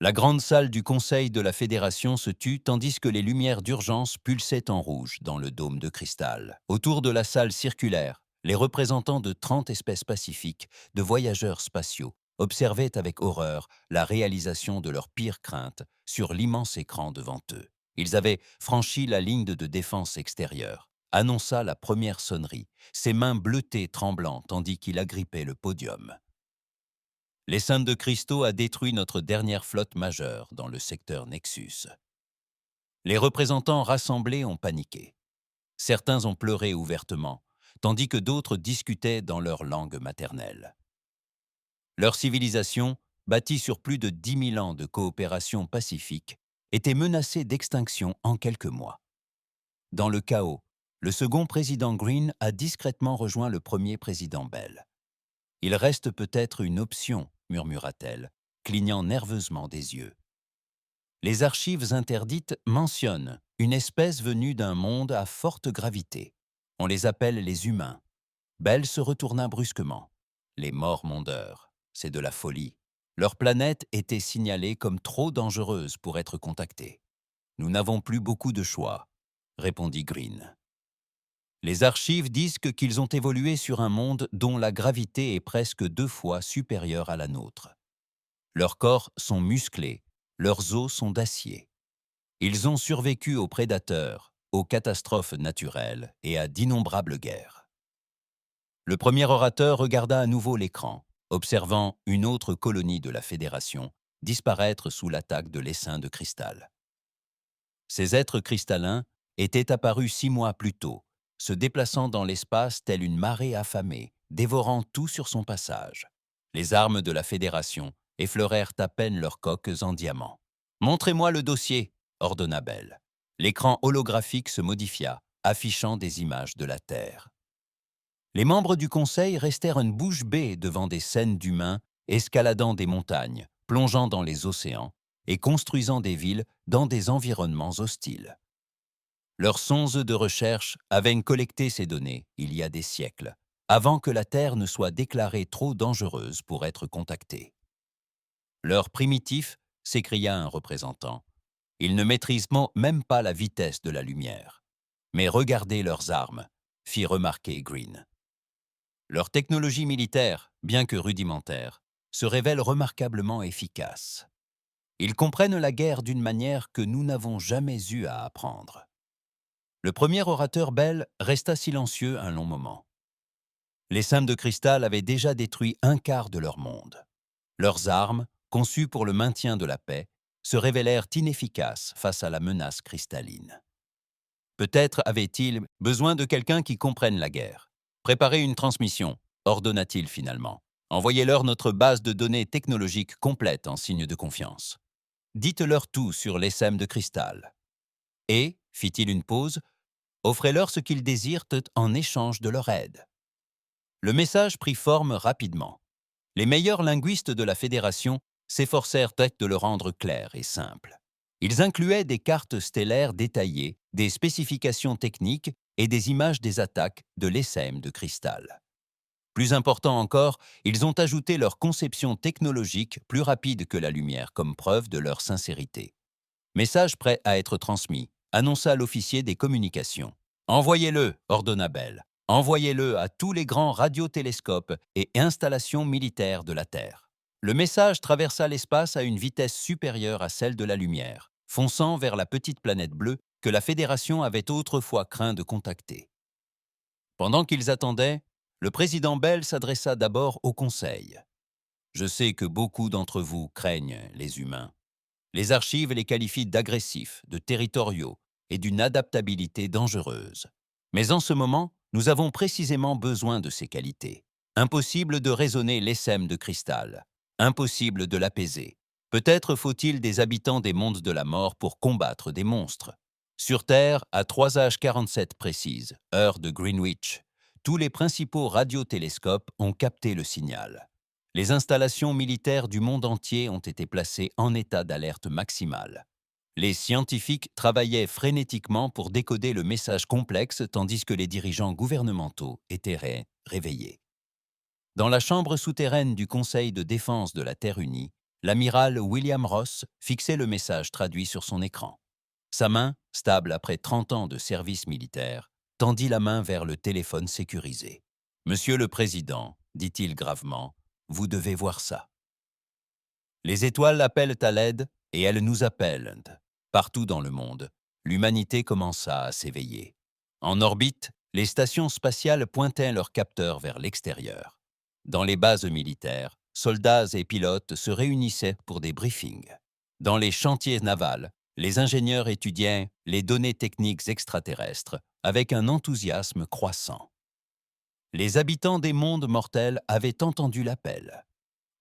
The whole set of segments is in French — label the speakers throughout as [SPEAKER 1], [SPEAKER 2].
[SPEAKER 1] La grande salle du Conseil de la Fédération se tut tandis que les lumières d'urgence pulsaient en rouge dans le dôme de cristal. Autour de la salle circulaire, les représentants de 30 espèces pacifiques, de voyageurs spatiaux, observaient avec horreur la réalisation de leurs pires craintes sur l'immense écran devant eux. Ils avaient franchi la ligne de défense extérieure. Annonça la première sonnerie, ses mains bleutées tremblant tandis qu'il agrippait le podium. L'essaim de cristaux a détruit notre dernière flotte majeure dans le secteur Nexus. Les représentants rassemblés ont paniqué. Certains ont pleuré ouvertement, tandis que d'autres discutaient dans leur langue maternelle. Leur civilisation, bâtie sur plus de 10 000 ans de coopération pacifique, était menacée d'extinction en quelques mois. Dans le chaos, le second président Green a discrètement rejoint le premier président Bell. « Il reste peut-être une option », murmura-t-elle, clignant nerveusement des yeux. Les archives interdites mentionnent une espèce venue d'un monde à forte gravité. On les appelle les humains. Bell se retourna brusquement. Les morts-mondeurs, c'est de la folie. Leur planète était signalée comme trop dangereuse pour être contactée. Nous n'avons plus beaucoup de choix, répondit Green. Les archives disent qu'ils ont évolué sur un monde dont la gravité est presque 2 fois supérieure à la nôtre. Leurs corps sont musclés, leurs os sont d'acier. Ils ont survécu aux prédateurs, aux catastrophes naturelles et à d'innombrables guerres. Le premier orateur regarda à nouveau l'écran, observant une autre colonie de la Fédération disparaître sous l'attaque de l'essaim de cristal. Ces êtres cristallins étaient apparus 6 mois plus tôt, se déplaçant dans l'espace telle une marée affamée, dévorant tout sur son passage. Les armes de la Fédération effleurèrent à peine leurs coques en diamant. « Montrez-moi le dossier !» ordonna Bell. L'écran holographique se modifia, affichant des images de la Terre. Les membres du Conseil restèrent une bouche bée devant des scènes d'humains escaladant des montagnes, plongeant dans les océans et construisant des villes dans des environnements hostiles. Leurs sondes de recherche avaient collecté ces données il y a des siècles, avant que la Terre ne soit déclarée trop dangereuse pour être contactée. « Leurs primitifs !» s'écria un représentant. « Ils ne maîtrisent même pas la vitesse de la lumière. Mais regardez leurs armes !» fit remarquer Green. Leur technologie militaire, bien que rudimentaire, se révèle remarquablement efficace. Ils comprennent la guerre d'une manière que nous n'avons jamais eu à apprendre. Le premier orateur Bell resta silencieux un long moment. L'essaim de cristal avait déjà détruit un quart de leur monde. Leurs armes, conçues pour le maintien de la paix, se révélèrent inefficaces face à la menace cristalline. Peut-être avait-il besoin de quelqu'un qui comprenne la guerre. « Préparez une transmission », ordonna-t-il finalement. « Envoyez-leur notre base de données technologiques complète en signe de confiance. Dites-leur tout sur l'essaim de cristal. Et, fit-il une pause, offrez-leur ce qu'ils désirent en échange de leur aide. » Le message prit forme rapidement. Les meilleurs linguistes de la Fédération s'efforcèrent de le rendre clair et simple. Ils incluaient des cartes stellaires détaillées, des spécifications techniques et des images des attaques de l'essaim de cristal. Plus important encore, ils ont ajouté leur conception technologique plus rapide que la lumière comme preuve de leur sincérité. Message prêt à être transmis, annonça l'officier des communications. « Envoyez-le », ordonna Bell. « Envoyez-le à tous les grands radiotélescopes et installations militaires de la Terre. » Le message traversa l'espace à une vitesse supérieure à celle de la lumière, fonçant vers la petite planète bleue que la Fédération avait autrefois craint de contacter. Pendant qu'ils attendaient, le président Bell s'adressa d'abord au Conseil. « Je sais que beaucoup d'entre vous craignent les humains. Les archives les qualifient d'agressifs, de territoriaux et d'une adaptabilité dangereuse. Mais en ce moment, nous avons précisément besoin de ces qualités. Impossible de raisonner l'essaim de cristal. Impossible de l'apaiser. Peut-être faut-il des habitants des mondes de la mort pour combattre des monstres. Sur Terre, à 3h47 précise, heure de Greenwich, tous les principaux radiotélescopes ont capté le signal. Les installations militaires du monde entier ont été placées en état d'alerte maximale. Les scientifiques travaillaient frénétiquement pour décoder le message complexe tandis que les dirigeants gouvernementaux étaient réveillés. Dans la chambre souterraine du Conseil de défense de la Terre unie, L'amiral William Ross fixait le message traduit sur son écran. Sa main, stable après 30 ans de service militaire, tendit la main vers le téléphone sécurisé. « Monsieur le Président, dit-il gravement, vous devez voir ça. Les étoiles appellent à l'aide et elles nous appellent. Partout dans le monde, l'humanité commença à s'éveiller. En orbite, les stations spatiales pointaient leurs capteurs vers l'extérieur. Dans les bases militaires, soldats et pilotes se réunissaient pour des briefings. Dans les chantiers navals, les ingénieurs étudiaient les données techniques extraterrestres avec un enthousiasme croissant. Les habitants des mondes mortels avaient entendu l'appel.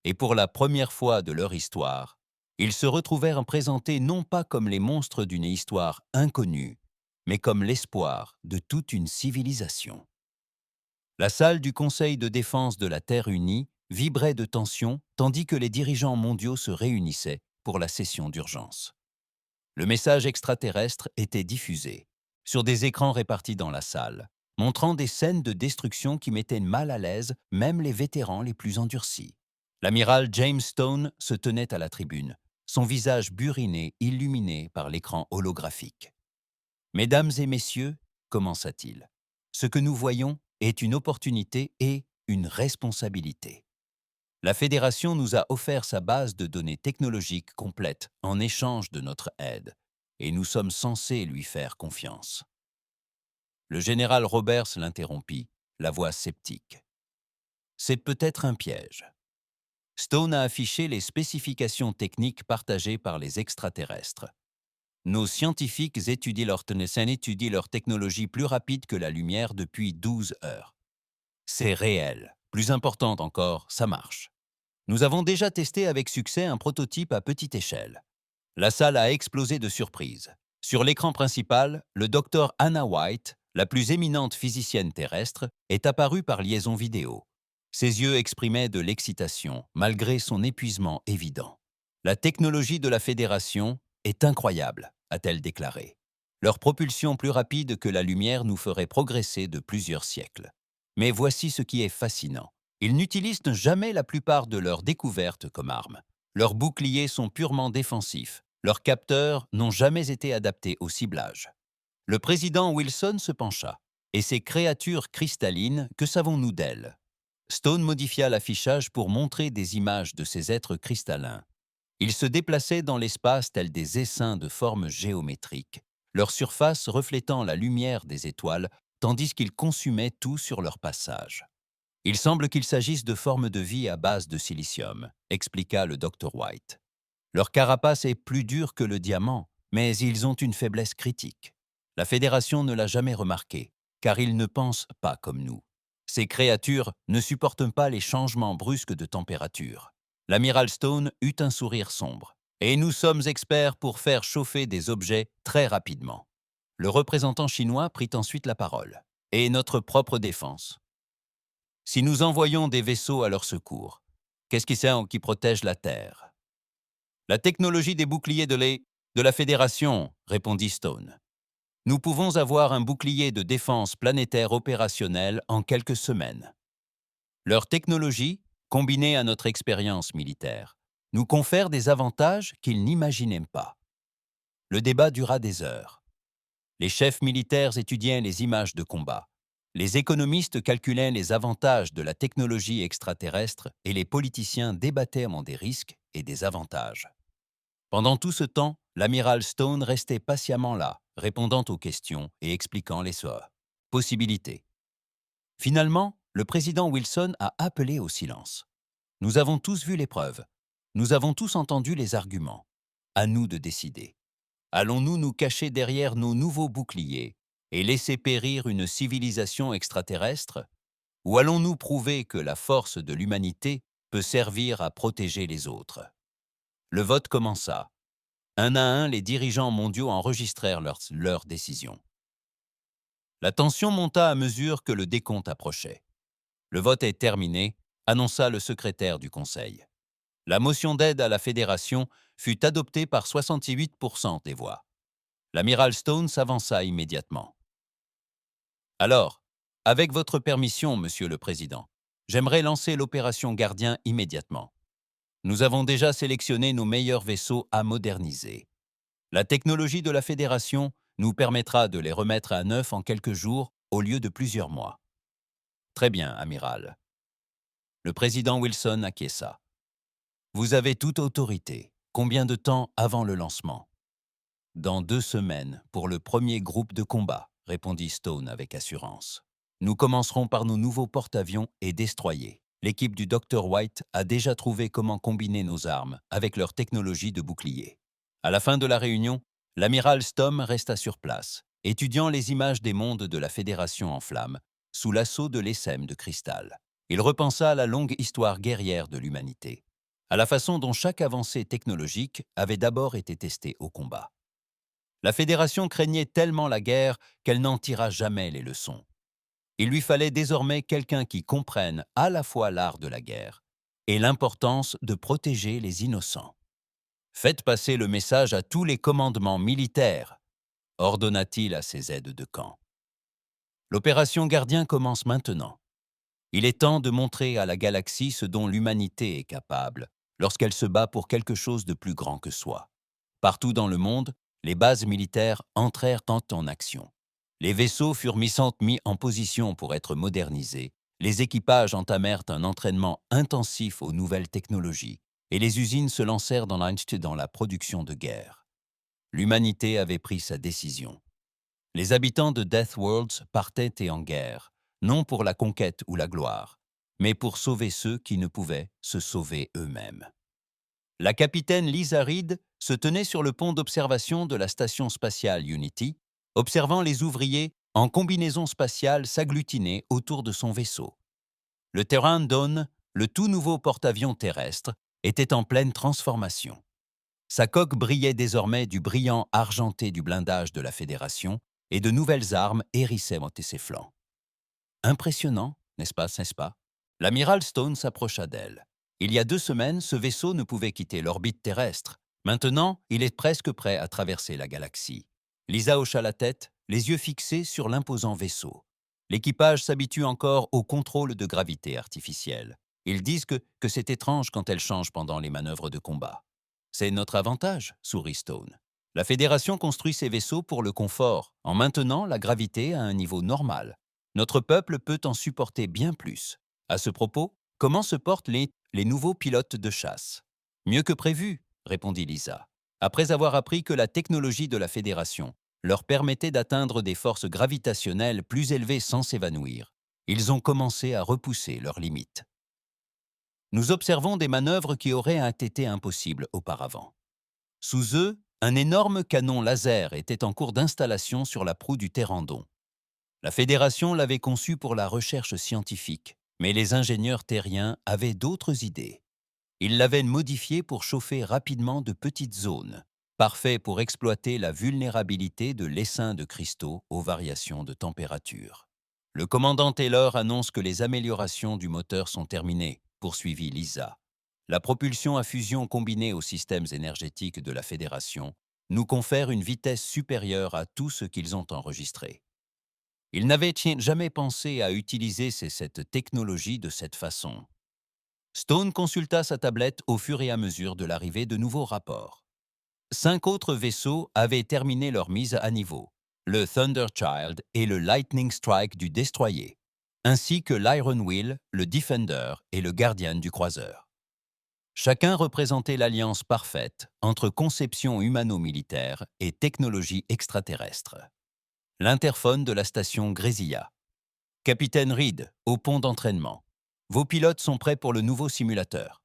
[SPEAKER 1] Et pour la première fois de leur histoire, ils se retrouvèrent présentés non pas comme les monstres d'une histoire inconnue, mais comme l'espoir de toute une civilisation. La salle du Conseil de défense de la Terre unie vibrait de tension tandis que les dirigeants mondiaux se réunissaient pour la session d'urgence. Le message extraterrestre était diffusé, sur des écrans répartis dans la salle, montrant des scènes de destruction qui mettaient mal à l'aise même les vétérans les plus endurcis. L'amiral James Stone se tenait à la tribune, son visage buriné illuminé par l'écran holographique. « Mesdames et messieurs, commença-t-il, ce que nous voyons est une opportunité et une responsabilité. La Fédération nous a offert sa base de données technologiques complète en échange de notre aide, et nous sommes censés lui faire confiance. » Le général Roberts l'interrompit, la voix sceptique. « C'est peut-être un piège. » Stone a affiché les spécifications techniques partagées par les extraterrestres. Nos scientifiques étudient leur technologie plus rapide que la lumière depuis 12 heures. C'est réel. Plus important encore, ça marche. Nous avons déjà testé avec succès un prototype à petite échelle. La salle a explosé de surprise. Sur l'écran principal, le docteur Anna White, la plus éminente physicienne terrestre, est apparue par liaison vidéo. Ses yeux exprimaient de l'excitation, malgré son épuisement évident. « La technologie de la Fédération est incroyable », a-t-elle déclaré. « Leur propulsion plus rapide que la lumière nous ferait progresser de plusieurs siècles. Mais voici ce qui est fascinant. Ils n'utilisent jamais la plupart de leurs découvertes comme armes. Leurs boucliers sont purement défensifs. Leurs capteurs n'ont jamais été adaptés au ciblage. » Le président Wilson se pencha. « Et ces créatures cristallines, que savons-nous d'elles ?» Stone modifia l'affichage pour montrer des images de ces êtres cristallins. Ils se déplaçaient dans l'espace tels des essaims de formes géométriques, leur surface reflétant la lumière des étoiles, tandis qu'ils consumaient tout sur leur passage. « Il semble qu'il s'agisse de formes de vie à base de silicium », expliqua le Dr White. « Leur carapace est plus dure que le diamant, mais ils ont une faiblesse critique. La Fédération ne l'a jamais remarqué, car ils ne pensent pas comme nous. Ces créatures ne supportent pas les changements brusques de température. » L'amiral Stone eut un sourire sombre. « Et nous sommes experts pour faire chauffer des objets très rapidement. » Le représentant chinois prit ensuite la parole. « Et notre propre défense. Si nous envoyons des vaisseaux à leur secours, qu'est-ce qui protège la Terre ?»« La technologie des boucliers de la Fédération, » répondit Stone. « Nous pouvons avoir un bouclier de défense planétaire opérationnel en quelques semaines. Leur technologie, combinée à notre expérience militaire, nous confère des avantages qu'ils n'imaginaient pas. » Le débat dura des heures. Les chefs militaires étudiaient les images de combat. Les économistes calculaient les avantages de la technologie extraterrestre et les politiciens débattaient des risques et des avantages. Pendant tout ce temps, l'amiral Stone restait patiemment là, répondant aux questions et expliquant les possibilités. Finalement, le président Wilson a appelé au silence. « Nous avons tous vu les preuves. Nous avons tous entendu les arguments. À nous de décider. Allons-nous nous cacher derrière nos nouveaux boucliers et laisser périr une civilisation extraterrestre, ou allons-nous prouver que la force de l'humanité peut servir à protéger les autres ?» Le vote commença. Un à un, les dirigeants mondiaux enregistrèrent leurs décisions. La tension monta à mesure que le décompte approchait. « Le vote est terminé », annonça le secrétaire du Conseil. La motion d'aide à la Fédération fut adoptée par 68% des voix. L'amiral Stone s'avança immédiatement. « Alors, avec votre permission, Monsieur le Président, j'aimerais lancer l'opération Gardien immédiatement. Nous avons déjà sélectionné nos meilleurs vaisseaux à moderniser. La technologie de la Fédération nous permettra de les remettre à neuf en quelques jours au lieu de plusieurs mois. Très bien, amiral. Le président Wilson acquiesça. Vous avez toute autorité. Combien de temps avant le lancement? Dans 2 semaines, pour le premier groupe de combat, répondit Stone avec assurance. Nous commencerons par nos nouveaux porte-avions et destroyers. L'équipe du Dr. White a déjà trouvé comment combiner nos armes avec leur technologie de bouclier. À la fin de la réunion, l'amiral Stom resta sur place, étudiant les images des mondes de la Fédération en flammes, sous l'assaut de l'Essème de cristal. Il repensa à la longue histoire guerrière de l'humanité, à la façon dont chaque avancée technologique avait d'abord été testée au combat. La Fédération craignait tellement la guerre qu'elle n'en tira jamais les leçons. Il lui fallait désormais quelqu'un qui comprenne à la fois l'art de la guerre et l'importance de protéger les innocents. Faites passer le message à tous les commandements militaires, ordonna-t-il à ses aides de camp. L'opération Gardien commence maintenant. Il est temps de montrer à la galaxie ce dont l'humanité est capable lorsqu'elle se bat pour quelque chose de plus grand que soi. Partout dans le monde, les bases militaires entrèrent en action. Les vaisseaux furent mis en position pour être modernisés, les équipages entamèrent un entraînement intensif aux nouvelles technologies, et les usines se lancèrent dans la production de guerre. L'humanité avait pris sa décision. Les habitants de Death Worlds partaient et en guerre, non pour la conquête ou la gloire, mais pour sauver ceux qui ne pouvaient se sauver eux-mêmes. La capitaine Lisa Reed se tenait sur le pont d'observation de la station spatiale Unity, observant les ouvriers en combinaison spatiale s'agglutiner autour de son vaisseau. Le Terran Dawn, le tout nouveau porte-avions terrestre, était en pleine transformation. Sa coque brillait désormais du brillant argenté du blindage de la Fédération et de nouvelles armes hérissaient ses flancs. Impressionnant, n'est-ce pas? L'amiral Stone s'approcha d'elle. Il y a 2 semaines, ce vaisseau ne pouvait quitter l'orbite terrestre. Maintenant, il est presque prêt à traverser la galaxie. Lisa hocha la tête, les yeux fixés sur l'imposant vaisseau. L'équipage s'habitue encore au contrôle de gravité artificielle. Ils disent que c'est étrange quand elle change pendant les manœuvres de combat. C'est notre avantage, sourit Stone. La Fédération construit ses vaisseaux pour le confort, en maintenant la gravité à un niveau normal. Notre peuple peut en supporter bien plus. À ce propos, comment se portent les nouveaux pilotes de chasse? Mieux que prévu, répondit Lisa. Après avoir appris que la technologie de la Fédération leur permettait d'atteindre des forces gravitationnelles plus élevées sans s'évanouir, ils ont commencé à repousser leurs limites. Nous observons des manœuvres qui auraient été impossibles auparavant. Sous eux, un énorme canon laser était en cours d'installation sur la proue du Terrandon. La Fédération l'avait conçu pour la recherche scientifique, mais les ingénieurs terriens avaient d'autres idées. Ils l'avaient modifié pour chauffer rapidement de petites zones, parfait pour exploiter la vulnérabilité de l'essaim de cristaux aux variations de température. Le commandant Taylor annonce que les améliorations du moteur sont terminées, poursuivit Lisa. La propulsion à fusion combinée aux systèmes énergétiques de la Fédération nous confère une vitesse supérieure à tout ce qu'ils ont enregistré. Ils n'avaient jamais pensé à utiliser cette technologie de cette façon. Stone consulta sa tablette au fur et à mesure de l'arrivée de nouveaux rapports. 5 autres vaisseaux avaient terminé leur mise à niveau, le Thunderchild et le Lightning Strike du destroyer, ainsi que l'Iron Will, le Defender et le Guardian du croiseur. Chacun représentait l'alliance parfaite entre conception humano-militaire et technologie extraterrestre. L'interphone de la station grésilla. Capitaine Reed, au pont d'entraînement. Vos pilotes sont prêts pour le nouveau simulateur.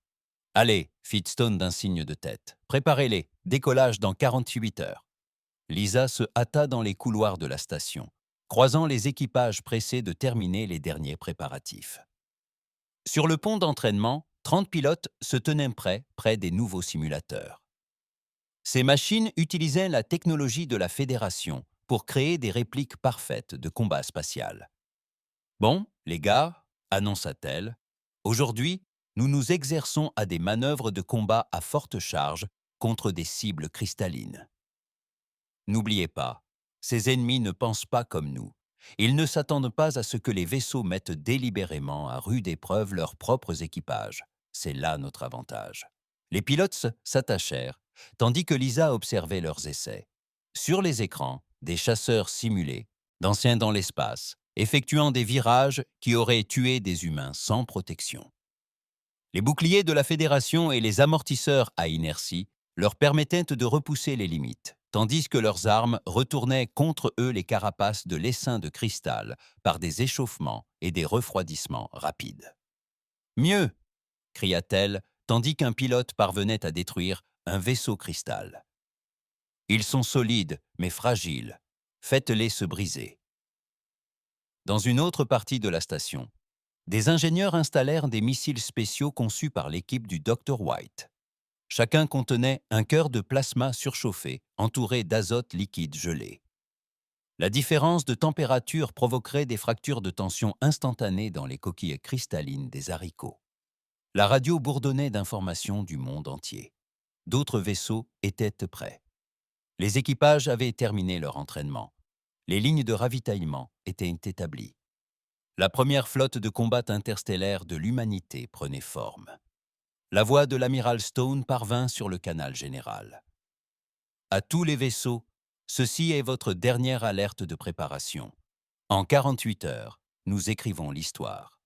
[SPEAKER 1] Allez, fit Stone d'un signe de tête. Préparez-les, décollage dans 48 heures. Lisa se hâta dans les couloirs de la station, croisant les équipages pressés de terminer les derniers préparatifs. Sur le pont d'entraînement, 30 pilotes se tenaient près des nouveaux simulateurs. Ces machines utilisaient la technologie de la Fédération pour créer des répliques parfaites de combat spatial. Bon, les gars, annonça-t-elle, aujourd'hui, nous nous exerçons à des manœuvres de combat à forte charge contre des cibles cristallines. N'oubliez pas, ces ennemis ne pensent pas comme nous. Ils ne s'attendent pas à ce que les vaisseaux mettent délibérément à rude épreuve leurs propres équipages. C'est là notre avantage. Les pilotes s'attachèrent, tandis que Lisa observait leurs essais. Sur les écrans, des chasseurs simulés, d'anciens dans l'espace, effectuant des virages qui auraient tué des humains sans protection. Les boucliers de la Fédération et les amortisseurs à inertie leur permettaient de repousser les limites, tandis que leurs armes retournaient contre eux les carapaces de l'essaim de cristal par des échauffements et des refroidissements rapides. « Mieux !» cria-t-elle, tandis qu'un pilote parvenait à détruire un vaisseau cristal. « Ils sont solides, mais fragiles. Faites-les se briser. » Dans une autre partie de la station, des ingénieurs installèrent des missiles spéciaux conçus par l'équipe du Dr White. Chacun contenait un cœur de plasma surchauffé, entouré d'azote liquide gelé. La différence de température provoquerait des fractures de tension instantanées dans les coquilles cristallines des haricots. La radio bourdonnait d'informations du monde entier. D'autres vaisseaux étaient prêts. Les équipages avaient terminé leur entraînement. Les lignes de ravitaillement étaient établies. La première flotte de combat interstellaire de l'humanité prenait forme. La voix de l'amiral Stone parvint sur le canal général. « À tous les vaisseaux, ceci est votre dernière alerte de préparation. En 48 heures, nous écrivons l'histoire.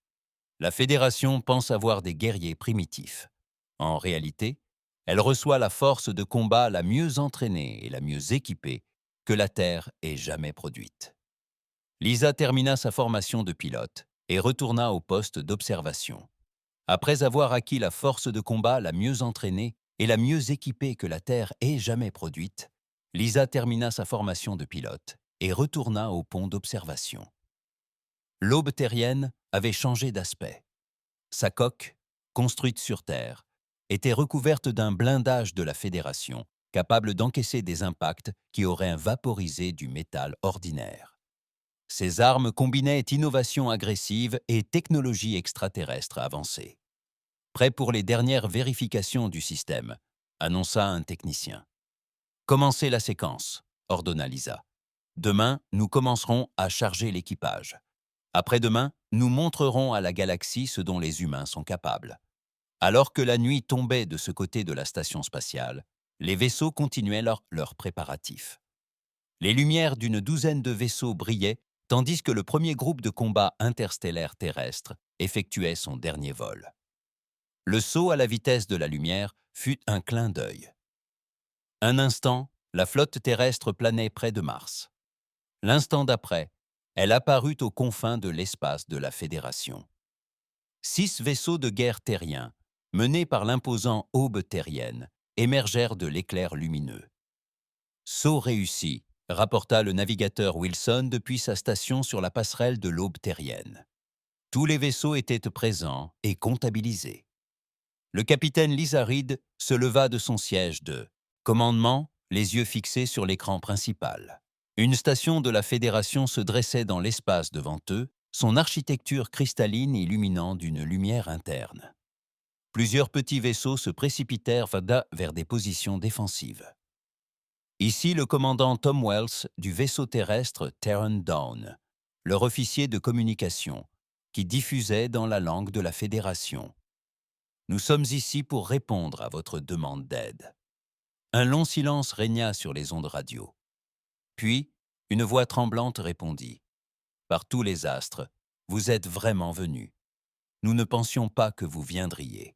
[SPEAKER 1] La Fédération pense avoir des guerriers primitifs. En réalité, elle reçoit la force de combat la mieux entraînée et la mieux équipée que la Terre ait jamais produite. » Lisa termina sa formation de pilote et retourna au poste d'observation. Après avoir acquis la force de combat la mieux entraînée et la mieux équipée que la Terre ait jamais produite, Lisa termina sa formation de pilote et retourna au pont d'observation. L'aube terrienne avait changé d'aspect. Sa coque, construite sur Terre, était recouverte d'un blindage de la Fédération, capable d'encaisser des impacts qui auraient vaporisé du métal ordinaire. Ces armes combinaient innovation agressive et technologie extraterrestre avancée. « Prêt pour les dernières vérifications du système », annonça un technicien. « Commencez la séquence », ordonna Lisa. « Demain, nous commencerons à charger l'équipage. Après-demain, nous montrerons à la galaxie ce dont les humains sont capables. » Alors que la nuit tombait de ce côté de la station spatiale, les vaisseaux continuaient leurs préparatifs. Les lumières d'une douzaine de vaisseaux brillaient tandis que le premier groupe de combat interstellaire terrestre effectuait son dernier vol. Le saut à la vitesse de la lumière fut un clin d'œil. Un instant, la flotte terrestre planait près de Mars. L'instant d'après, elle apparut aux confins de l'espace de la Fédération. 6 vaisseaux de guerre terriens, menés par l'imposant aube terrienne, émergèrent de l'éclair lumineux. « Saut réussi », rapporta le navigateur Wilson depuis sa station sur la passerelle de l'aube terrienne. Tous les vaisseaux étaient présents et comptabilisés. Le capitaine Lisa Reed se leva de son siège de commandement, les yeux fixés sur l'écran principal. Une station de la Fédération se dressait dans l'espace devant eux, son architecture cristalline illuminant d'une lumière interne. Plusieurs petits vaisseaux se précipitèrent vers des positions défensives. Ici le commandant Tom Wells du vaisseau terrestre Terran Dawn, leur officier de communication, qui diffusait dans la langue de la Fédération. « Nous sommes ici pour répondre à votre demande d'aide. » Un long silence régna sur les ondes radio. Puis, une voix tremblante répondit. « Par tous les astres, vous êtes vraiment venus. Nous ne pensions pas que vous viendriez. »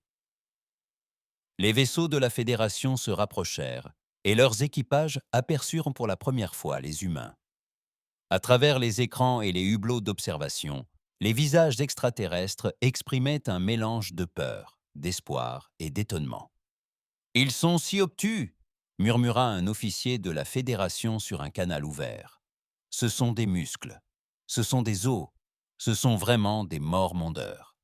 [SPEAKER 1] Les vaisseaux de la Fédération se rapprochèrent et leurs équipages aperçurent pour la première fois les humains. À travers les écrans et les hublots d'observation, les visages extraterrestres exprimaient un mélange de peur, d'espoir et d'étonnement. « Ils sont si obtus !» murmura un officier de la Fédération sur un canal ouvert. « Ce sont des muscles, ce sont des os, ce sont vraiment des morts-mondeurs. »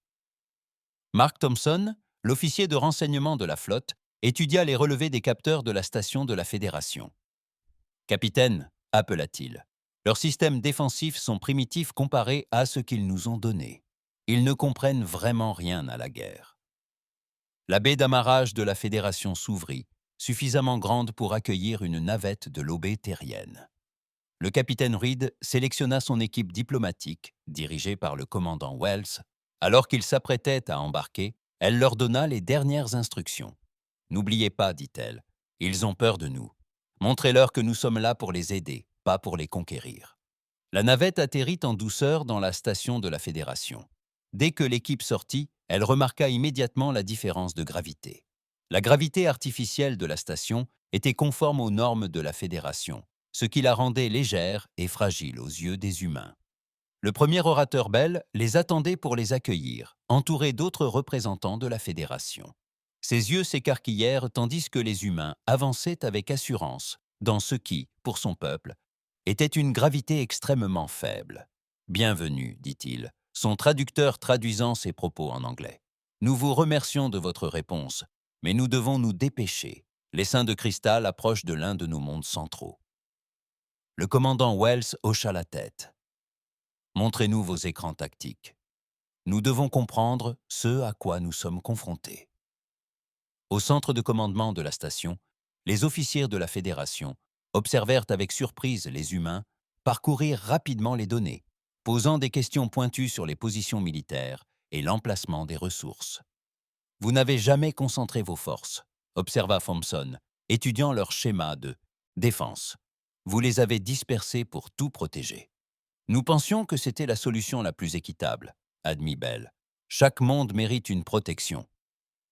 [SPEAKER 1] Mark Thompson, l'officier de renseignement de la flotte, étudia les relevés des capteurs de la station de la Fédération. « Capitaine, appela-t-il, leurs systèmes défensifs sont primitifs comparés à ce qu'ils nous ont donné. Ils ne comprennent vraiment rien à la guerre. » La baie d'amarrage de la Fédération s'ouvrit, suffisamment grande pour accueillir une navette de l'aube terrienne. Le capitaine Reed sélectionna son équipe diplomatique, dirigée par le commandant Wells. Alors qu'ils s'apprêtaient à embarquer, elle leur donna les dernières instructions. N'oubliez pas, dit-elle, ils ont peur de nous. Montrez-leur que nous sommes là pour les aider, pas pour les conquérir. La navette atterrit en douceur dans la station de la Fédération. Dès que l'équipe sortit, elle remarqua immédiatement la différence de gravité. La gravité artificielle de la station était conforme aux normes de la Fédération, ce qui la rendait légère et fragile aux yeux des humains. Le premier orateur Bell les attendait pour les accueillir, entouré d'autres représentants de la Fédération. Ses yeux s'écarquillèrent tandis que les humains avançaient avec assurance dans ce qui, pour son peuple, était une gravité extrêmement faible. « Bienvenue, dit-il, son traducteur traduisant ses propos en anglais. Nous vous remercions de votre réponse, mais nous devons nous dépêcher. L'essaim de cristal approche de l'un de nos mondes centraux. » Le commandant Wells hocha la tête. « Montrez-nous vos écrans tactiques. Nous devons comprendre ce à quoi nous sommes confrontés. » Au centre de commandement de la station, les officiers de la Fédération observèrent avec surprise les humains parcourir rapidement les données, posant des questions pointues sur les positions militaires et l'emplacement des ressources. « Vous n'avez jamais concentré vos forces, » observa Thompson, étudiant leur schéma de défense. « Vous les avez dispersés pour tout protéger. » « Nous pensions que c'était la solution la plus équitable, » admit Bell. « Chaque monde mérite une protection. »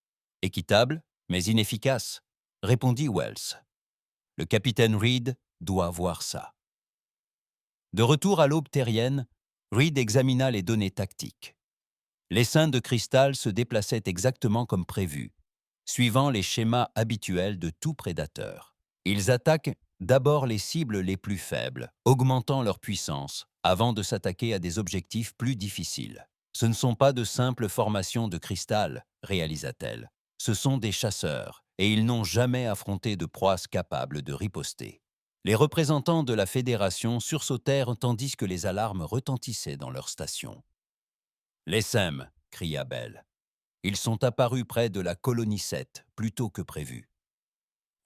[SPEAKER 1] « Équitable, mais inefficace, » répondit Wells. « Le capitaine Reed doit voir ça. » De retour à l'aube terrienne, Reed examina les données tactiques. L'essaim de cristal se déplaçait exactement comme prévu, suivant les schémas habituels de tout prédateur. Ils attaquent d'abord les cibles les plus faibles, augmentant leur puissance, avant de s'attaquer à des objectifs plus difficiles. « Ce ne sont pas de simples formations de cristal, » réalisa-t-elle. « Ce sont des chasseurs, et ils n'ont jamais affronté de proies capables de riposter. » Les représentants de la Fédération sursautèrent tandis que les alarmes retentissaient dans leur station. « Les SEM !» cria Bell. « Ils sont apparus près de la colonie 7, plus tôt que prévu. »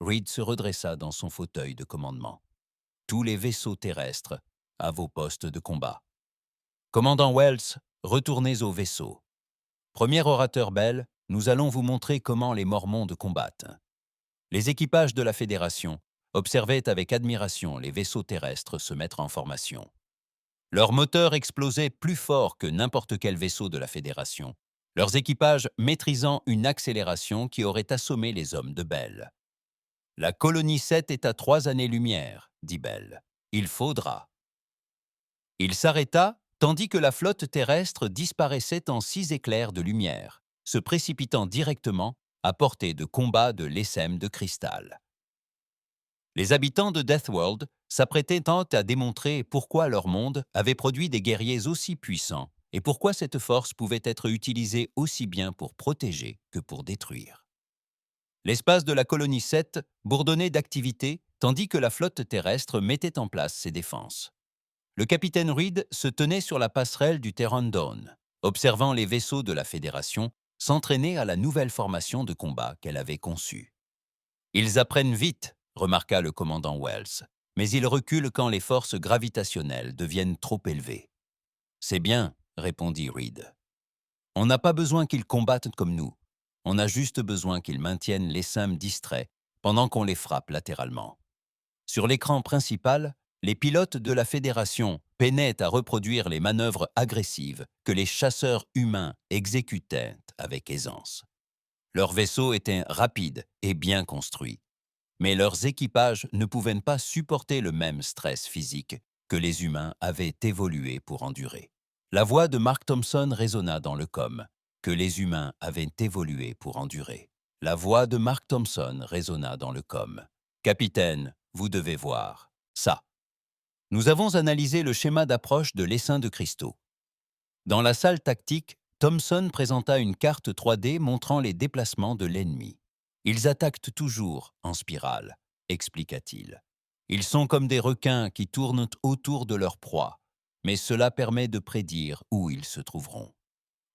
[SPEAKER 1] Reed se redressa dans son fauteuil de commandement. « Tous les vaisseaux terrestres, à vos postes de combat. »« Commandant Wells, retournez au vaisseau. » Premier orateur Bell, nous allons vous montrer comment les Mormondes combattent. Les équipages de la Fédération observaient avec admiration les vaisseaux terrestres se mettre en formation. Leurs moteurs explosaient plus fort que n'importe quel vaisseau de la Fédération, leurs équipages maîtrisant une accélération qui aurait assommé les hommes de Bell. « La colonie 7 est à 3 années-lumière, » dit Bell. « Il faudra. » Il s'arrêta, tandis que la flotte terrestre disparaissait en 6 éclairs de lumière, se précipitant directement à portée de combat de l'essaim de cristal. Les habitants de Deathworld s'apprêtaient tant à démontrer pourquoi leur monde avait produit des guerriers aussi puissants et pourquoi cette force pouvait être utilisée aussi bien pour protéger que pour détruire. L'espace de la colonie 7 bourdonnait d'activité tandis que la flotte terrestre mettait en place ses défenses. Le capitaine Reed se tenait sur la passerelle du Terran Dawn, observant les vaisseaux de la Fédération s'entraîner à la nouvelle formation de combat qu'elle avait conçue. « Ils apprennent vite, » remarqua le commandant Wells, « mais ils reculent quand les forces gravitationnelles deviennent trop élevées. »« C'est bien, » répondit Reed. « On n'a pas besoin qu'ils combattent comme nous. On a juste besoin qu'ils maintiennent l'essaim distrait pendant qu'on les frappe latéralement. » Sur l'écran principal, les pilotes de la Fédération peinaient à reproduire les manœuvres agressives que les chasseurs humains exécutaient avec aisance. Leurs vaisseaux étaient rapides et bien construits, mais leurs équipages ne pouvaient pas supporter le même stress physique que les humains avaient évolué pour endurer. La voix de Mark Thompson résonna dans le com, que les humains avaient évolué pour endurer. La voix de Mark Thompson résonna dans le com. « Capitaine, vous devez voir ça. » Nous avons analysé le schéma d'approche de l'essaim de cristaux. Dans la salle tactique, Thompson présenta une carte 3D montrant les déplacements de l'ennemi. « Ils attaquent toujours en spirale, » expliqua-t-il. « Ils sont comme des requins qui tournent autour de leur proie, mais cela permet de prédire où ils se trouveront. »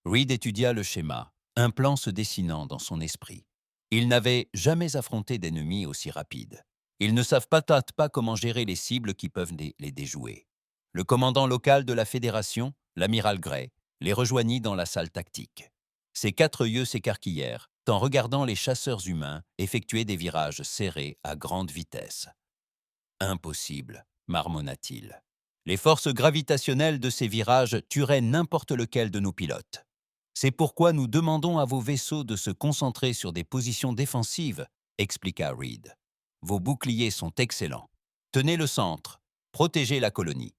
[SPEAKER 1] Reed étudia le schéma, un plan se dessinant dans son esprit. Ils n'avaient jamais affronté d'ennemis aussi rapides. Ils ne savent peut-être pas comment gérer les cibles qui peuvent les déjouer. Le commandant local de la Fédération, l'amiral Gray, les rejoignit dans la salle tactique. Ses 4 yeux s'écarquillèrent, en regardant les chasseurs humains effectuer des virages serrés à grande vitesse. « Impossible », marmonna-t-il. « Les forces gravitationnelles de ces virages tueraient n'importe lequel de nos pilotes. C'est pourquoi nous demandons à vos vaisseaux de se concentrer sur des positions défensives, » expliqua Reed. « Vos boucliers sont excellents. Tenez le centre, protégez la colonie.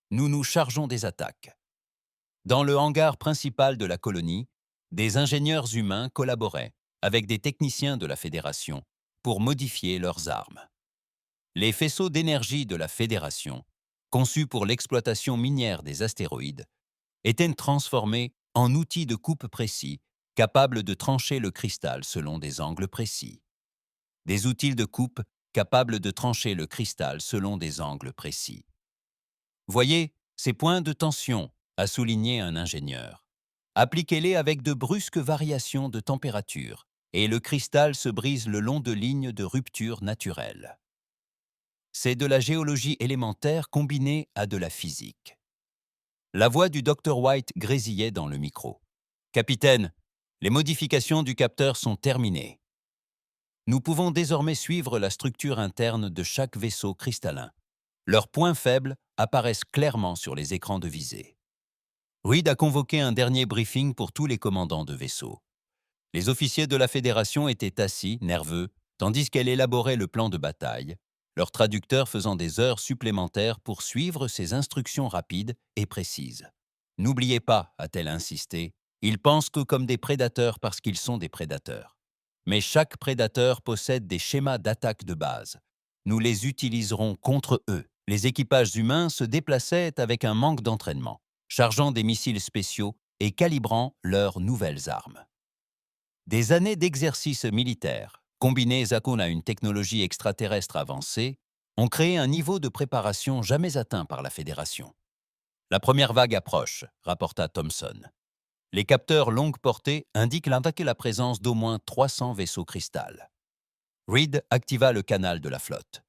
[SPEAKER 1] Nous nous chargeons des attaques. » Dans le hangar principal de la colonie, des ingénieurs humains collaboraient avec des techniciens de la Fédération pour modifier leurs armes. Les faisceaux d'énergie de la Fédération, conçus pour l'exploitation minière des astéroïdes, étaient transformés en outils de coupe précis, capables de trancher le cristal selon des angles précis. Des outils de coupe capables de trancher le cristal selon des angles précis. « Voyez, ces points de tension », a souligné un ingénieur. « Appliquez-les avec de brusques variations de température et le cristal se brise le long de lignes de rupture naturelles. » C'est de la géologie élémentaire combinée à de la physique. La voix du Dr White grésillait dans le micro. « Capitaine, les modifications du capteur sont terminées. Nous pouvons désormais suivre la structure interne de chaque vaisseau cristallin. Leurs points faibles apparaissent clairement sur les écrans de visée. » Reed a convoqué un dernier briefing pour tous les commandants de vaisseaux. Les officiers de la Fédération étaient assis, nerveux, tandis qu'elle élaborait le plan de bataille, leur traducteur faisant des heures supplémentaires pour suivre ses instructions rapides et précises. « N'oubliez pas, a-t-elle insisté, ils pensent que comme des prédateurs parce qu'ils sont des prédateurs. Mais chaque prédateur possède des schémas d'attaque de base. Nous les utiliserons contre eux. » Les équipages humains se déplaçaient avec un manque d'entraînement, chargeant des missiles spéciaux et calibrant leurs nouvelles armes. Des années d'exercice militaire, combinés à une technologie extraterrestre avancée, ont créé un niveau de préparation jamais atteint par la Fédération. « La première vague approche », rapporta Thomson. Les capteurs longue portée indiquent la présence d'au moins 300 vaisseaux cristal. Reed activa le canal de la flotte.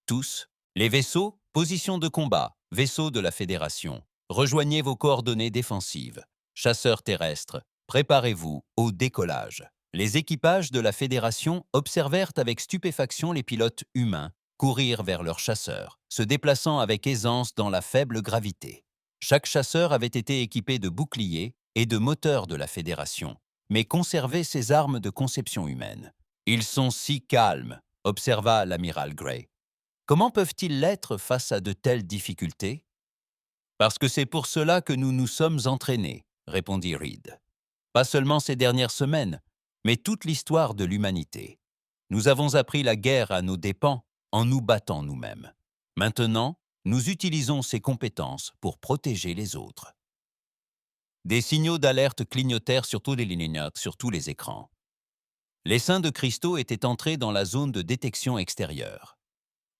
[SPEAKER 1] Tous, les vaisseaux, position de combat, vaisseaux de la Fédération, rejoignez vos coordonnées défensives. Chasseurs terrestres, préparez-vous au décollage. Les équipages de la Fédération observèrent avec stupéfaction les pilotes humains courir vers leurs chasseurs, se déplaçant avec aisance dans la faible gravité. Chaque chasseur avait été équipé de boucliers et de moteurs de la Fédération, mais conservait ses armes de conception humaine. « Ils sont si calmes », observa l'amiral Gray. « Comment peuvent-ils l'être face à de telles difficultés ?»« Parce que c'est pour cela que nous nous sommes entraînés », répondit Reed. « Pas seulement ces dernières semaines, mais toute l'histoire de l'humanité. Nous avons appris la guerre à nos dépens en nous battant nous-mêmes. Maintenant, nous utilisons ces compétences pour protéger les autres. » Des signaux d'alerte clignotèrent sur tous les écrans. Les seins de cristaux étaient entrés dans la zone de détection extérieure.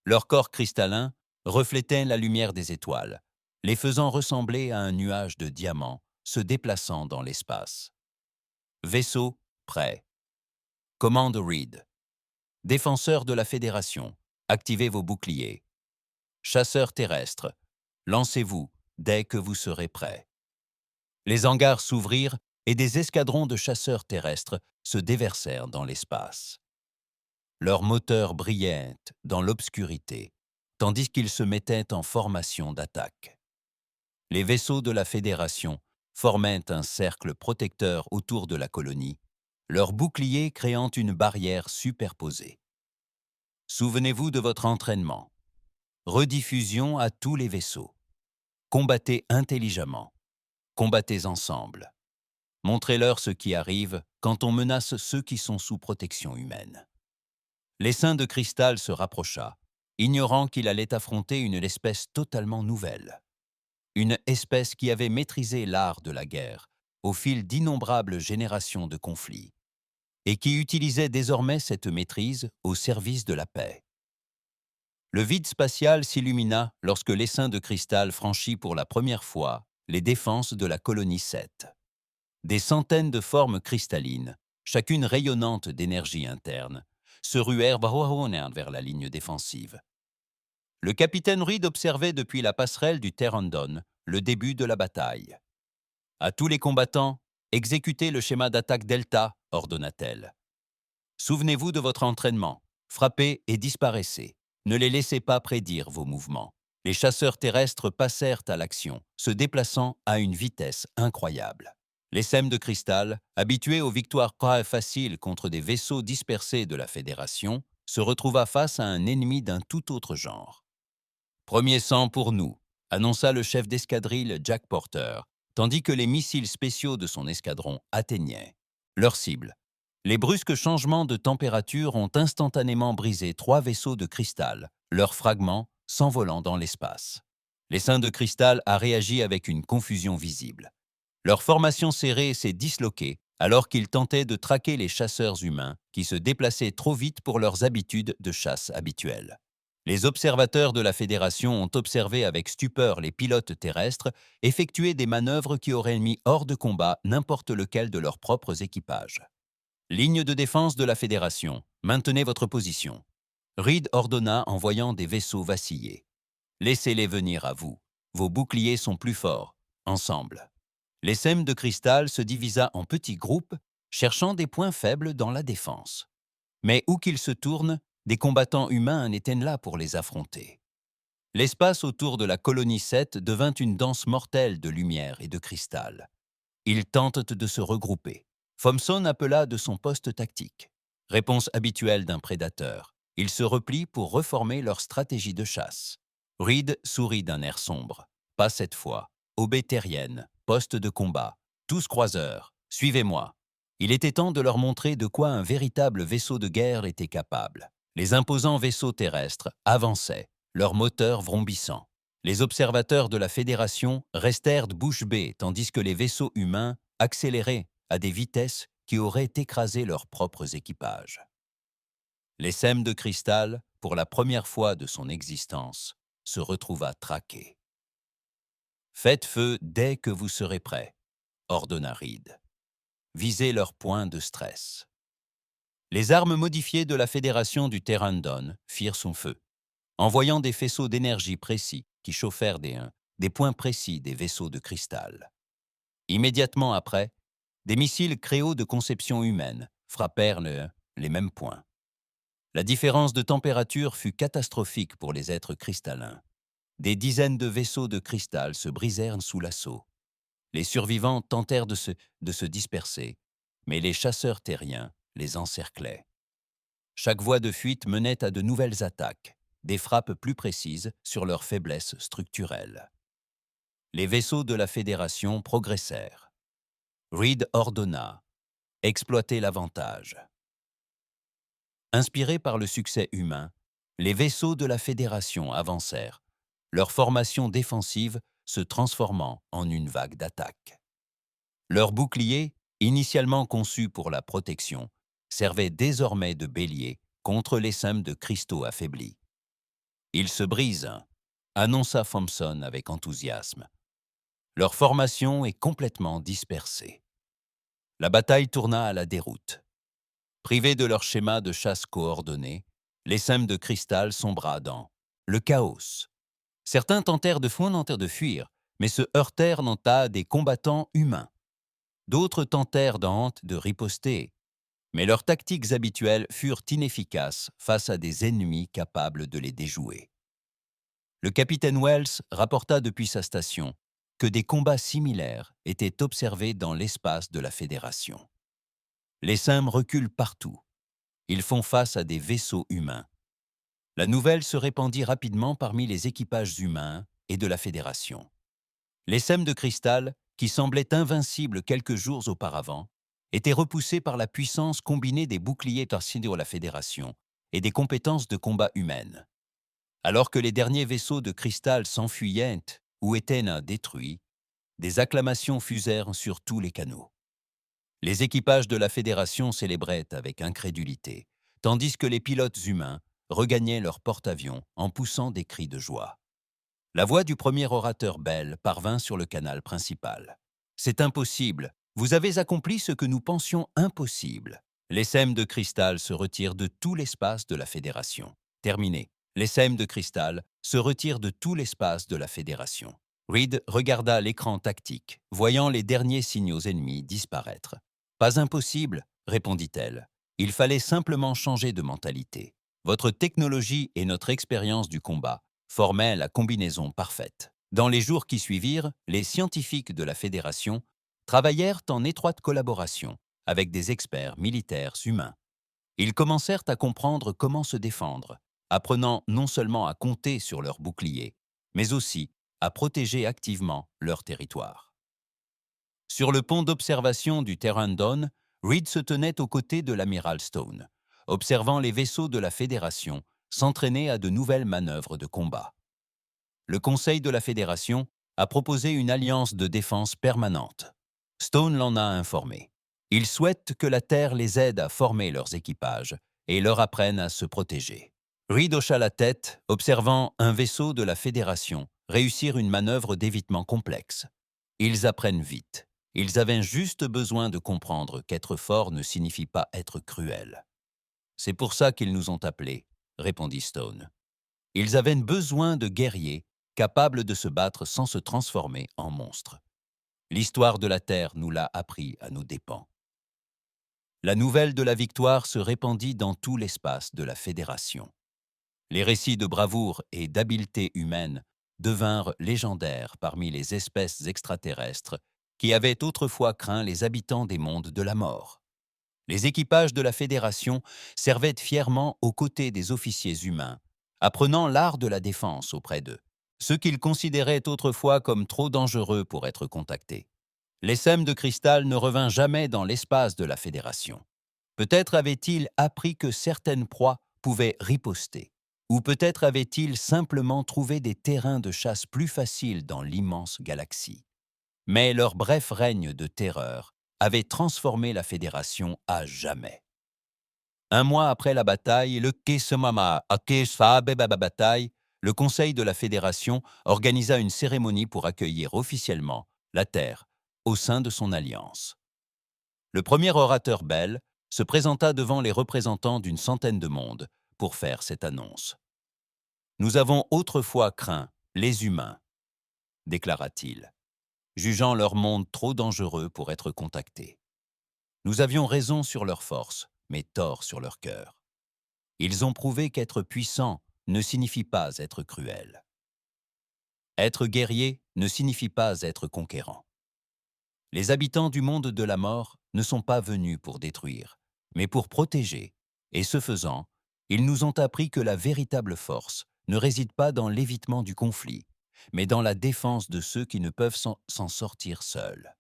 [SPEAKER 1] Leur corps cristallin reflétait la lumière des étoiles, les faisant ressembler à un nuage de diamants se déplaçant dans l'espace. Vaisseau prêt. Commande Reed. Défenseurs de la Fédération, activez vos boucliers. Chasseurs terrestres, lancez-vous dès que vous serez prêts. Les hangars s'ouvrirent et des escadrons de chasseurs terrestres se déversèrent dans l'espace. Leurs moteurs brillaient dans l'obscurité, tandis qu'ils se mettaient en formation d'attaque. Les vaisseaux de la Fédération formaient un cercle protecteur autour de la colonie, leurs boucliers créant une barrière superposée. Souvenez-vous de votre entraînement. Rediffusion à tous les vaisseaux. Combattez intelligemment. Combattez ensemble. Montrez-leur ce qui arrive quand on menace ceux qui sont sous protection humaine. L'essaim de cristal se rapprocha, ignorant qu'il allait affronter une espèce totalement nouvelle. Une espèce qui avait maîtrisé l'art de la guerre au fil d'innombrables générations de conflits et qui utilisait désormais cette maîtrise au service de la paix. Le vide spatial s'illumina lorsque l'essaim de cristal franchit pour la première fois les défenses de la colonie 7. Des centaines de formes cristallines, chacune rayonnante d'énergie interne, se ruèrent vers la ligne défensive. Le capitaine Reed observait depuis la passerelle du Terrandon le début de la bataille. « À tous les combattants, exécutez le schéma d'attaque Delta », ordonna-t-elle. Souvenez-vous de votre entraînement. Frappez et disparaissez. Ne les laissez pas prédire vos mouvements. Les chasseurs terrestres passèrent à l'action, se déplaçant à une vitesse incroyable. Les L'ESM de cristal, habitué aux victoires faciles contre des vaisseaux dispersés de la Fédération, se retrouva face à un ennemi d'un tout autre genre. Premier sang pour nous, annonça le chef d'escadrille Jack Porter, tandis que les missiles spéciaux de son escadron atteignaient leur cible. Les brusques changements de température ont instantanément brisé 3 vaisseaux de cristal, leurs fragments s'envolant dans l'espace. L'essaim de cristal a réagi avec une confusion visible. Leur formation serrée s'est disloquée alors qu'ils tentaient de traquer les chasseurs humains qui se déplaçaient trop vite pour leurs habitudes de chasse habituelles. Les observateurs de la Fédération ont observé avec stupeur les pilotes terrestres effectuer des manœuvres qui auraient mis hors de combat n'importe lequel de leurs propres équipages. Ligne de défense de la Fédération, maintenez votre position. Reed ordonna en voyant des vaisseaux vaciller. Laissez-les venir à vous. Vos boucliers sont plus forts. Ensemble. L'ESM de cristal se divisa en petits groupes, cherchant des points faibles dans la défense. Mais où qu'ils se tournent, des combattants humains étaient là pour les affronter. L'espace autour de la colonie 7 devint une danse mortelle de lumière et de cristal. Ils tentent de se regrouper. Thompson appela de son poste tactique. Réponse habituelle d'un prédateur. Ils se replient pour reformer leur stratégie de chasse. Reed sourit d'un air sombre. Pas cette fois. Aubée terrienne, poste de combat. Tous croiseurs. Suivez-moi. Il était temps de leur montrer de quoi un véritable vaisseau de guerre était capable. Les imposants vaisseaux terrestres avançaient, leurs moteurs vrombissant. Les observateurs de la Fédération restèrent bouche bée tandis que les vaisseaux humains accéléraient à des vitesses qui auraient écrasé leurs propres équipages. L'ESM de cristal, pour la première fois de son existence, se retrouva traqué. « Faites feu dès que vous serez prêts », ordonna Reed. « Visez leurs points de stress. » Les armes modifiées de la Fédération du Terrandon firent son feu, envoyant des faisceaux d'énergie précis qui chauffèrent des points précis des vaisseaux de cristal. Immédiatement après, des missiles créaux de conception humaine frappèrent les mêmes points. La différence de température fut catastrophique pour les êtres cristallins. Des dizaines de vaisseaux de cristal se brisèrent sous l'assaut. Les survivants tentèrent de se disperser, mais les chasseurs terriens les encerclaient. Chaque voie de fuite menait à de nouvelles attaques, des frappes plus précises sur leurs faiblesses structurelles. Les vaisseaux de la Fédération progressèrent. Reed ordonna « Exploitez l'avantage ». Inspirés par le succès humain, les vaisseaux de la Fédération avancèrent, leur formation défensive se transformant en une vague d'attaques. Leurs boucliers, initialement conçus pour la protection, servaient désormais de bélier contre les l'ESM de cristaux affaiblis. « Ils se brisent », annonça Thompson avec enthousiasme. Leur formation est complètement dispersée. La bataille tourna à la déroute. Privés de leur schéma de chasse coordonné, les l'ESM de cristal sombra dans le chaos. Certains tentèrent de fuir, mais se heurtèrent à des combattants humains. D'autres tentèrent de riposter, mais leurs tactiques habituelles furent inefficaces face à des ennemis capables de les déjouer. Le capitaine Wells rapporta depuis sa station que des combats similaires étaient observés dans l'espace de la Fédération. Les l'ESM reculent partout. Ils font face à des vaisseaux humains. La nouvelle se répandit rapidement parmi les équipages humains et de la Fédération. Les l'ESM de cristal, qui semblaient invincibles quelques jours auparavant, étaient repoussés par la puissance combinée des boucliers torsidés de la Fédération et des compétences de combat humaines. Alors que les derniers vaisseaux de cristal s'enfuyaient ou étaient détruits, des acclamations fusèrent sur tous les canaux. Les équipages de la Fédération célébraient avec incrédulité, tandis que les pilotes humains regagnaient leur porte-avions en poussant des cris de joie. La voix du premier orateur Bell parvint sur le canal principal. « C'est impossible. Vous avez accompli ce que nous pensions impossible. L'ESM de cristal se retire de tout l'espace de la Fédération. Terminé. L'ESM de cristal se retire de tout l'espace de la Fédération. » Reed regarda l'écran tactique, voyant les derniers signaux ennemis disparaître. « Pas impossible, répondit-elle. Il fallait simplement changer de mentalité. Votre technologie et notre expérience du combat formaient la combinaison parfaite. Dans les jours qui suivirent, les scientifiques de la Fédération travaillèrent en étroite collaboration avec des experts militaires humains. Ils commencèrent à comprendre comment se défendre, apprenant non seulement à compter sur leurs boucliers, mais aussi à protéger activement leur territoire. Sur le pont d'observation du Terran Dawn, Reed se tenait aux côtés de l'amiral Stone, observant les vaisseaux de la Fédération s'entraîner à de nouvelles manœuvres de combat. Le Conseil de la Fédération a proposé une alliance de défense permanente. Stone l'en a informé. Ils souhaitent que la Terre les aide à former leurs équipages et leur apprenne à se protéger. Reed hocha la tête, observant un vaisseau de la Fédération réussir une manœuvre d'évitement complexe. Ils apprennent vite. Ils avaient juste besoin de comprendre qu'être fort ne signifie pas être cruel. C'est pour ça qu'ils nous ont appelés, répondit Stone. Ils avaient besoin de guerriers capables de se battre sans se transformer en monstres. L'histoire de la Terre nous l'a appris à nos dépens. La nouvelle de la victoire se répandit dans tout l'espace de la Fédération. Les récits de bravoure et d'habileté humaine devinrent légendaires parmi les espèces extraterrestres qui avaient autrefois craint les habitants des mondes de la mort. Les équipages de la Fédération servaient fièrement aux côtés des officiers humains, apprenant l'art de la défense auprès d'eux, ceux qu'ils considéraient autrefois comme trop dangereux pour être contactés. L'essème de cristal ne revint jamais dans l'espace de la Fédération. Peut-être avait-il appris que certaines proies pouvaient riposter, ou peut-être avait-il simplement trouvé des terrains de chasse plus faciles dans l'immense galaxie. Mais leur bref règne de terreur avait transformé la Fédération à jamais. Un mois après la bataille, le Conseil de la Fédération organisa une cérémonie pour accueillir officiellement la Terre au sein de son alliance. Le premier orateur Bell se présenta devant les représentants d'une centaine de mondes pour faire cette annonce. « Nous avons autrefois craint les humains, déclara-t-il, jugeant leur monde trop dangereux pour être contactés. Nous avions raison sur leur force, mais tort sur leur cœur. Ils ont prouvé qu'être puissant ne signifie pas être cruel. Être guerrier ne signifie pas être conquérant. Les habitants du monde de la mort ne sont pas venus pour détruire, mais pour protéger, et ce faisant, ils nous ont appris que la véritable force ne réside pas dans l'évitement du conflit, mais dans la défense de ceux qui ne peuvent s'en sortir seuls. »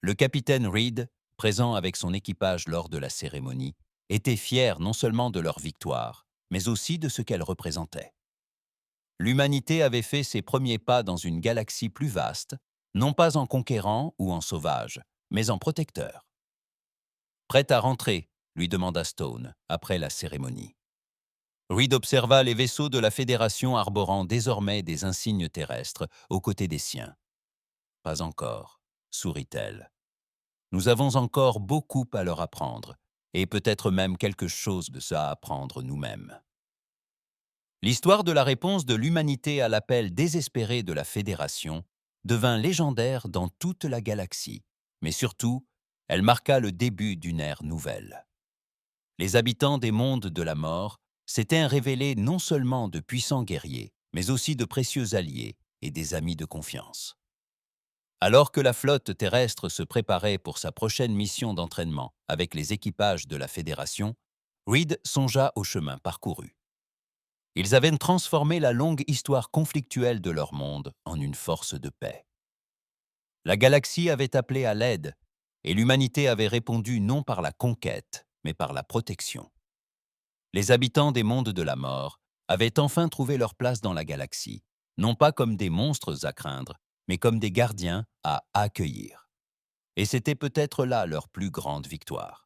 [SPEAKER 1] Le capitaine Reed, présent avec son équipage lors de la cérémonie, était fier non seulement de leur victoire, mais aussi de ce qu'elle représentait. L'humanité avait fait ses premiers pas dans une galaxie plus vaste, non pas en conquérant ou en sauvage, mais en protecteur. « Prêt à rentrer ?» lui demanda Stone, après la cérémonie. Reed observa les vaisseaux de la Fédération arborant désormais des insignes terrestres aux côtés des siens. « Pas encore, » sourit-elle. « Nous avons encore beaucoup à leur apprendre, et peut-être même quelque chose de ça à apprendre nous-mêmes. » L'histoire de la réponse de l'humanité à l'appel désespéré de la Fédération devint légendaire dans toute la galaxie, mais surtout, elle marqua le début d'une ère nouvelle. Les habitants des mondes de la mort s'étaient révélés non seulement de puissants guerriers, mais aussi de précieux alliés et des amis de confiance. Alors que la flotte terrestre se préparait pour sa prochaine mission d'entraînement avec les équipages de la Fédération, Reed songea au chemin parcouru. Ils avaient transformé la longue histoire conflictuelle de leur monde en une force de paix. La galaxie avait appelé à l'aide, et l'humanité avait répondu non par la conquête, mais par la protection. Les habitants des mondes de la mort avaient enfin trouvé leur place dans la galaxie, non pas comme des monstres à craindre, mais comme des gardiens à accueillir. Et c'était peut-être là leur plus grande victoire.